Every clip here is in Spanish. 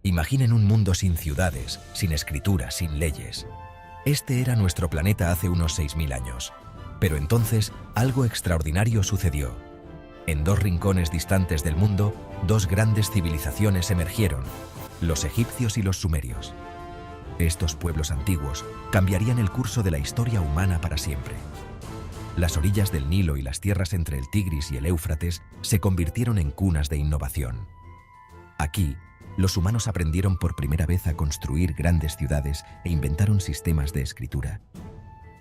Imaginen un mundo sin ciudades, sin escritura, sin leyes. Este era nuestro planeta hace unos 6000 años. Pero entonces, algo extraordinario sucedió. En dos rincones distantes del mundo, dos grandes civilizaciones emergieron, los egipcios y los sumerios. Estos pueblos antiguos cambiarían el curso de la historia humana para siempre. Las orillas del Nilo y las tierras entre el Tigris y el Éufrates se convirtieron en cunas de innovación. Aquí, los humanos aprendieron por primera vez a construir grandes ciudades e inventaron sistemas de escritura.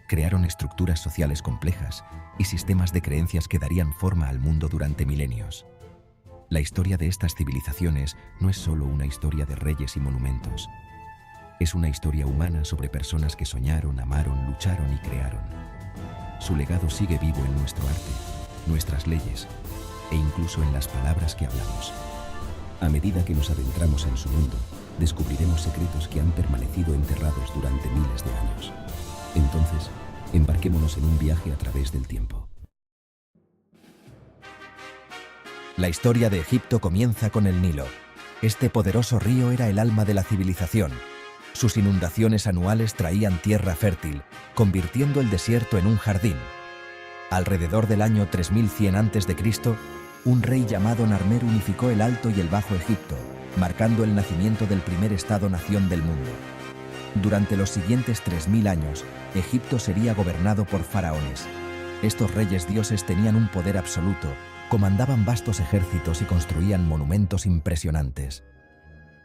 Crearon estructuras sociales complejas y sistemas de creencias que darían forma al mundo durante milenios. La historia de estas civilizaciones no es solo una historia de reyes y monumentos. Es una historia humana sobre personas que soñaron, amaron, lucharon y crearon. Su legado sigue vivo en nuestro arte, nuestras leyes e incluso en las palabras que hablamos. A medida que nos adentramos en su mundo, descubriremos secretos que han permanecido enterrados durante miles de años. Entonces, embarquémonos en un viaje a través del tiempo. La historia de Egipto comienza con el Nilo. Este poderoso río era el alma de la civilización. Sus inundaciones anuales traían tierra fértil, convirtiendo el desierto en un jardín. Alrededor del año 3100 a.C., un rey llamado Narmer unificó el Alto y el Bajo Egipto, marcando el nacimiento del primer Estado-nación del mundo. Durante los siguientes 3000 años, Egipto sería gobernado por faraones. Estos reyes dioses tenían un poder absoluto, comandaban vastos ejércitos y construían monumentos impresionantes.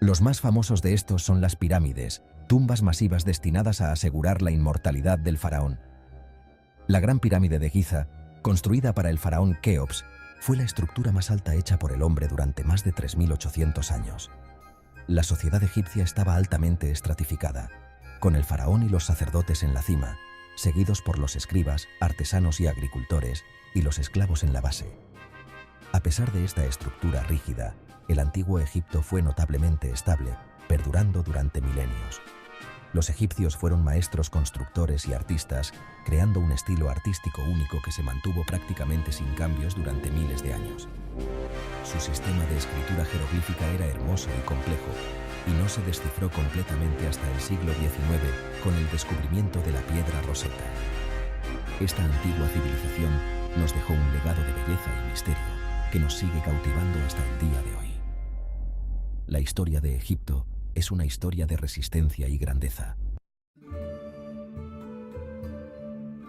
Los más famosos de estos son las pirámides, tumbas masivas destinadas a asegurar la inmortalidad del faraón. La Gran Pirámide de Giza, construida para el faraón Keops, fue la estructura más alta hecha por el hombre durante más de 3800 años. La sociedad egipcia estaba altamente estratificada, con el faraón y los sacerdotes en la cima, seguidos por los escribas, artesanos y agricultores, y los esclavos en la base. A pesar de esta estructura rígida, el antiguo Egipto fue notablemente estable, perdurando durante milenios. Los egipcios fueron maestros constructores y artistas, creando un estilo artístico único que se mantuvo prácticamente sin cambios durante miles de años. Su sistema de escritura jeroglífica era hermoso y complejo, y no se descifró completamente hasta el siglo XIX con el descubrimiento de la piedra Rosetta. Esta antigua civilización nos dejó un legado de belleza y misterio que nos sigue cautivando hasta el día de hoy. La historia de Egipto es una historia de resistencia y grandeza.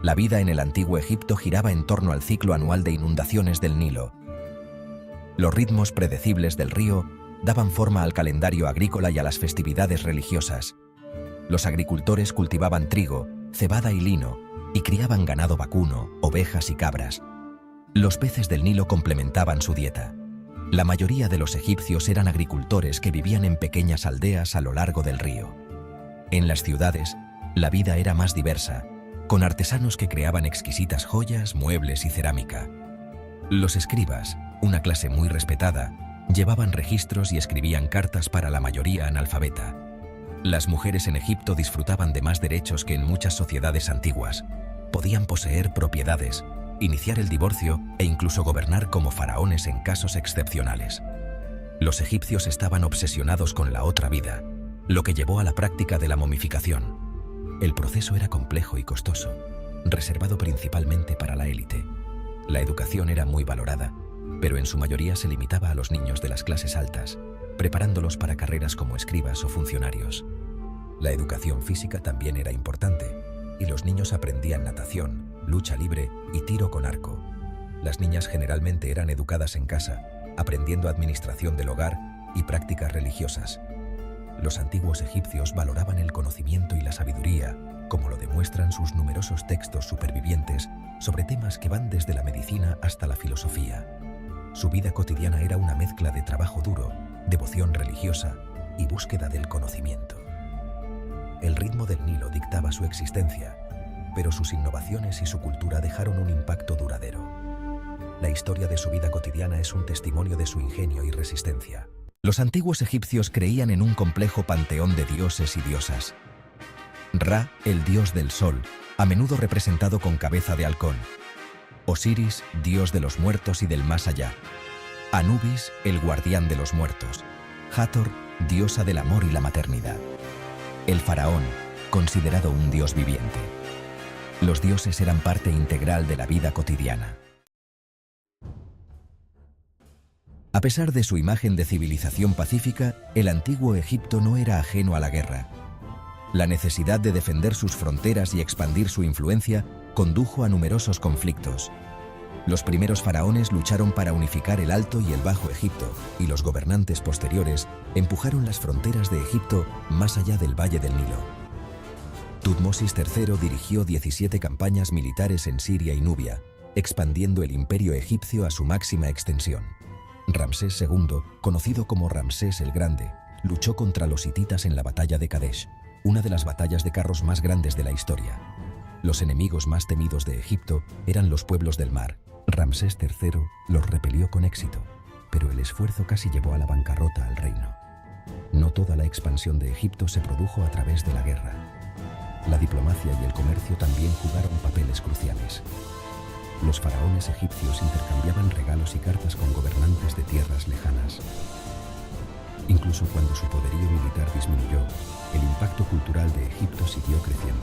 La vida en el antiguo Egipto giraba en torno al ciclo anual de inundaciones del Nilo. Los ritmos predecibles del río daban forma al calendario agrícola y a las festividades religiosas. Los agricultores cultivaban trigo, cebada y lino, y criaban ganado vacuno, ovejas y cabras. Los peces del Nilo complementaban su dieta. La mayoría de los egipcios eran agricultores que vivían en pequeñas aldeas a lo largo del río. En las ciudades, la vida era más diversa, con artesanos que creaban exquisitas joyas, muebles y cerámica. Los escribas, una clase muy respetada, llevaban registros y escribían cartas para la mayoría analfabeta. Las mujeres en Egipto disfrutaban de más derechos que en muchas sociedades antiguas. Podían poseer propiedades, iniciar el divorcio e incluso gobernar como faraones en casos excepcionales. Los egipcios estaban obsesionados con la otra vida, lo que llevó a la práctica de la momificación. El proceso era complejo y costoso, reservado principalmente para la élite. La educación era muy valorada, pero en su mayoría se limitaba a los niños de las clases altas, preparándolos para carreras como escribas o funcionarios. La educación física también era importante, y los niños aprendían natación, lucha libre y tiro con arco. Las niñas generalmente eran educadas en casa, aprendiendo administración del hogar y prácticas religiosas. Los antiguos egipcios valoraban el conocimiento y la sabiduría, como lo demuestran sus numerosos textos supervivientes sobre temas que van desde la medicina hasta la filosofía. Su vida cotidiana era una mezcla de trabajo duro, devoción religiosa y búsqueda del conocimiento. El ritmo del Nilo dictaba su existencia, pero sus innovaciones y su cultura dejaron un impacto duradero. La historia de su vida cotidiana es un testimonio de su ingenio y resistencia. Los antiguos egipcios creían en un complejo panteón de dioses y diosas. Ra, el dios del sol, a menudo representado con cabeza de halcón. Osiris, dios de los muertos y del más allá. Anubis, el guardián de los muertos. Hathor, diosa del amor y la maternidad. El faraón, considerado un dios viviente. Los dioses eran parte integral de la vida cotidiana. A pesar de su imagen de civilización pacífica, el antiguo Egipto no era ajeno a la guerra. La necesidad de defender sus fronteras y expandir su influencia condujo a numerosos conflictos. Los primeros faraones lucharon para unificar el Alto y el Bajo Egipto, y los gobernantes posteriores empujaron las fronteras de Egipto más allá del Valle del Nilo. Tutmosis III dirigió 17 campañas militares en Siria y Nubia, expandiendo el imperio egipcio a su máxima extensión. Ramsés II, conocido como Ramsés el Grande, luchó contra los hititas en la batalla de Kadesh, una de las batallas de carros más grandes de la historia. Los enemigos más temidos de Egipto eran los pueblos del mar. Ramsés III los repelió con éxito, pero el esfuerzo casi llevó a la bancarrota al reino. No toda la expansión de Egipto se produjo a través de la guerra. La diplomacia y el comercio también jugaron papeles cruciales. Los faraones egipcios intercambiaban regalos y cartas con gobernantes de tierras lejanas. Incluso cuando su poderío militar disminuyó, el impacto cultural de Egipto siguió creciendo.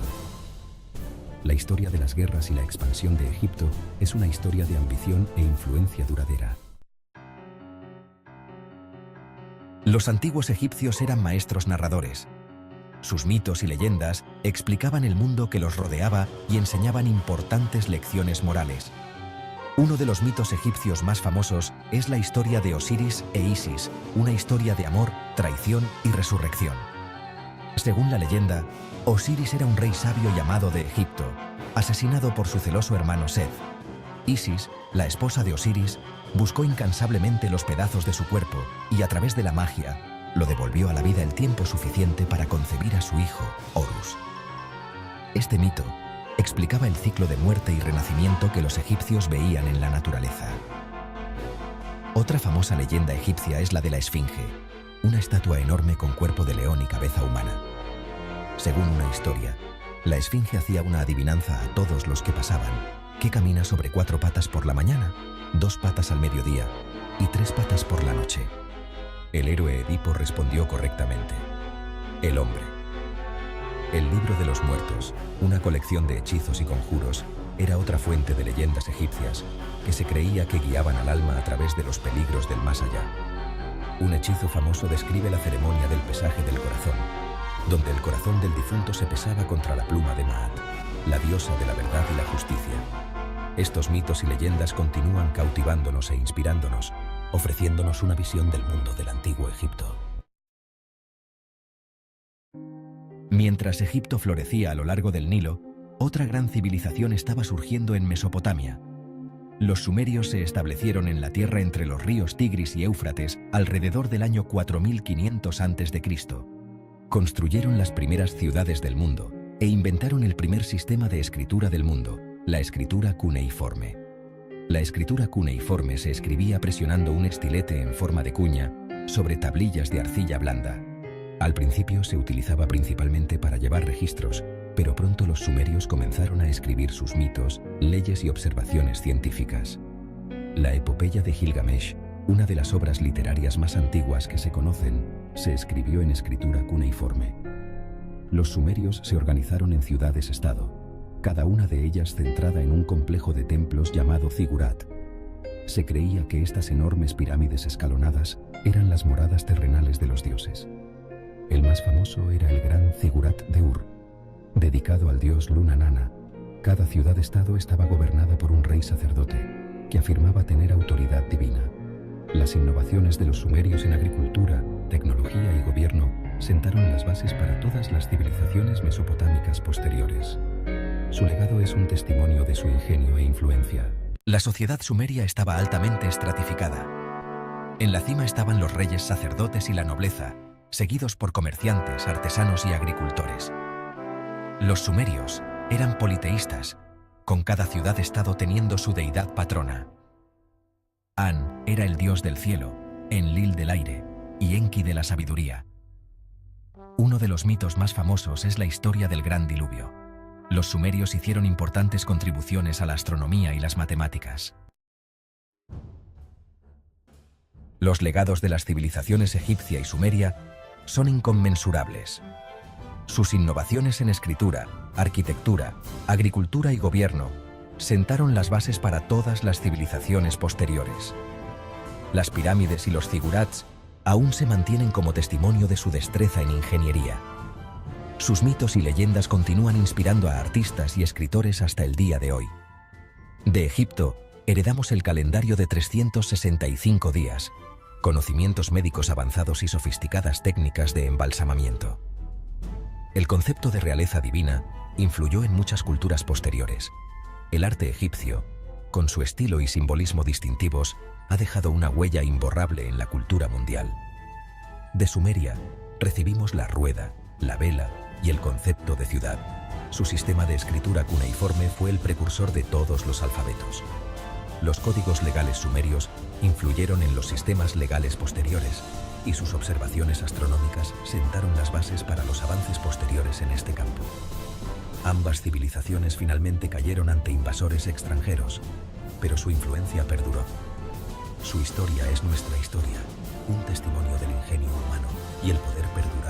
La historia de las guerras y la expansión de Egipto es una historia de ambición e influencia duradera. Los antiguos egipcios eran maestros narradores. Sus mitos y leyendas explicaban el mundo que los rodeaba y enseñaban importantes lecciones morales. Uno de los mitos egipcios más famosos es la historia de Osiris e Isis, una historia de amor, traición y resurrección. Según la leyenda, Osiris era un rey sabio y amado de Egipto, asesinado por su celoso hermano Seth. Isis, la esposa de Osiris, buscó incansablemente los pedazos de su cuerpo y a través de la magia, lo devolvió a la vida el tiempo suficiente para concebir a su hijo, Horus. Este mito explicaba el ciclo de muerte y renacimiento que los egipcios veían en la naturaleza. Otra famosa leyenda egipcia es la de la Esfinge, una estatua enorme con cuerpo de león y cabeza humana. Según una historia, la Esfinge hacía una adivinanza a todos los que pasaban, que camina sobre 4 patas por la mañana, 2 patas al mediodía y 3 patas por la noche. El héroe Edipo respondió correctamente: el hombre. El libro de los muertos, una colección de hechizos y conjuros, era otra fuente de leyendas egipcias que se creía que guiaban al alma a través de los peligros del más allá. Un hechizo famoso describe la ceremonia del pesaje del corazón, donde el corazón del difunto se pesaba contra la pluma de Maat, la diosa de la verdad y la justicia. Estos mitos y leyendas continúan cautivándonos e inspirándonos, ofreciéndonos una visión del mundo del antiguo Egipto. Mientras Egipto florecía a lo largo del Nilo, otra gran civilización estaba surgiendo en Mesopotamia. Los sumerios se establecieron en la tierra entre los ríos Tigris y Éufrates alrededor del año 4500 a.C. Construyeron las primeras ciudades del mundo e inventaron el primer sistema de escritura del mundo, la escritura cuneiforme. La escritura cuneiforme se escribía presionando un estilete en forma de cuña sobre tablillas de arcilla blanda. Al principio se utilizaba principalmente para llevar registros, pero pronto los sumerios comenzaron a escribir sus mitos, leyes y observaciones científicas. La epopeya de Gilgamesh, una de las obras literarias más antiguas que se conocen, se escribió en escritura cuneiforme. Los sumerios se organizaron en ciudades-estado, cada una de ellas centrada en un complejo de templos llamado zigurat. Se creía que estas enormes pirámides escalonadas eran las moradas terrenales de los dioses. El más famoso era el gran zigurat de Ur, dedicado al dios Luna Nana. Cada ciudad-estado estaba gobernada por un rey sacerdote, que afirmaba tener autoridad divina. Las innovaciones de los sumerios en agricultura, tecnología y gobierno sentaron las bases para todas las civilizaciones mesopotámicas posteriores. Su legado es un testimonio de su ingenio e influencia. La sociedad sumeria estaba altamente estratificada. En la cima estaban los reyes sacerdotes y la nobleza, seguidos por comerciantes, artesanos y agricultores. Los sumerios eran politeístas, con cada ciudad-estado teniendo su deidad patrona. An era el dios del cielo, Enlil del aire y Enki de la sabiduría. Uno de los mitos más famosos es la historia del gran diluvio. Los sumerios hicieron importantes contribuciones a la astronomía y las matemáticas. Los legados de las civilizaciones egipcia y sumeria son inconmensurables. Sus innovaciones en escritura, arquitectura, agricultura y gobierno sentaron las bases para todas las civilizaciones posteriores. Las pirámides y los zigurats aún se mantienen como testimonio de su destreza en ingeniería. Sus mitos y leyendas continúan inspirando a artistas y escritores hasta el día de hoy. De Egipto, heredamos el calendario de 365 días, conocimientos médicos avanzados y sofisticadas técnicas de embalsamamiento. El concepto de realeza divina influyó en muchas culturas posteriores. El arte egipcio, con su estilo y simbolismo distintivos, ha dejado una huella imborrable en la cultura mundial. De Sumeria, recibimos la rueda, la vela y el concepto de ciudad. Su sistema de escritura cuneiforme fue el precursor de todos los alfabetos. Los códigos legales sumerios influyeron en los sistemas legales posteriores, y sus observaciones astronómicas sentaron las bases para los avances posteriores en este campo. Ambas civilizaciones finalmente cayeron ante invasores extranjeros, pero su influencia perduró. Su historia es nuestra historia, un testimonio del ingenio humano y el poder perdurable.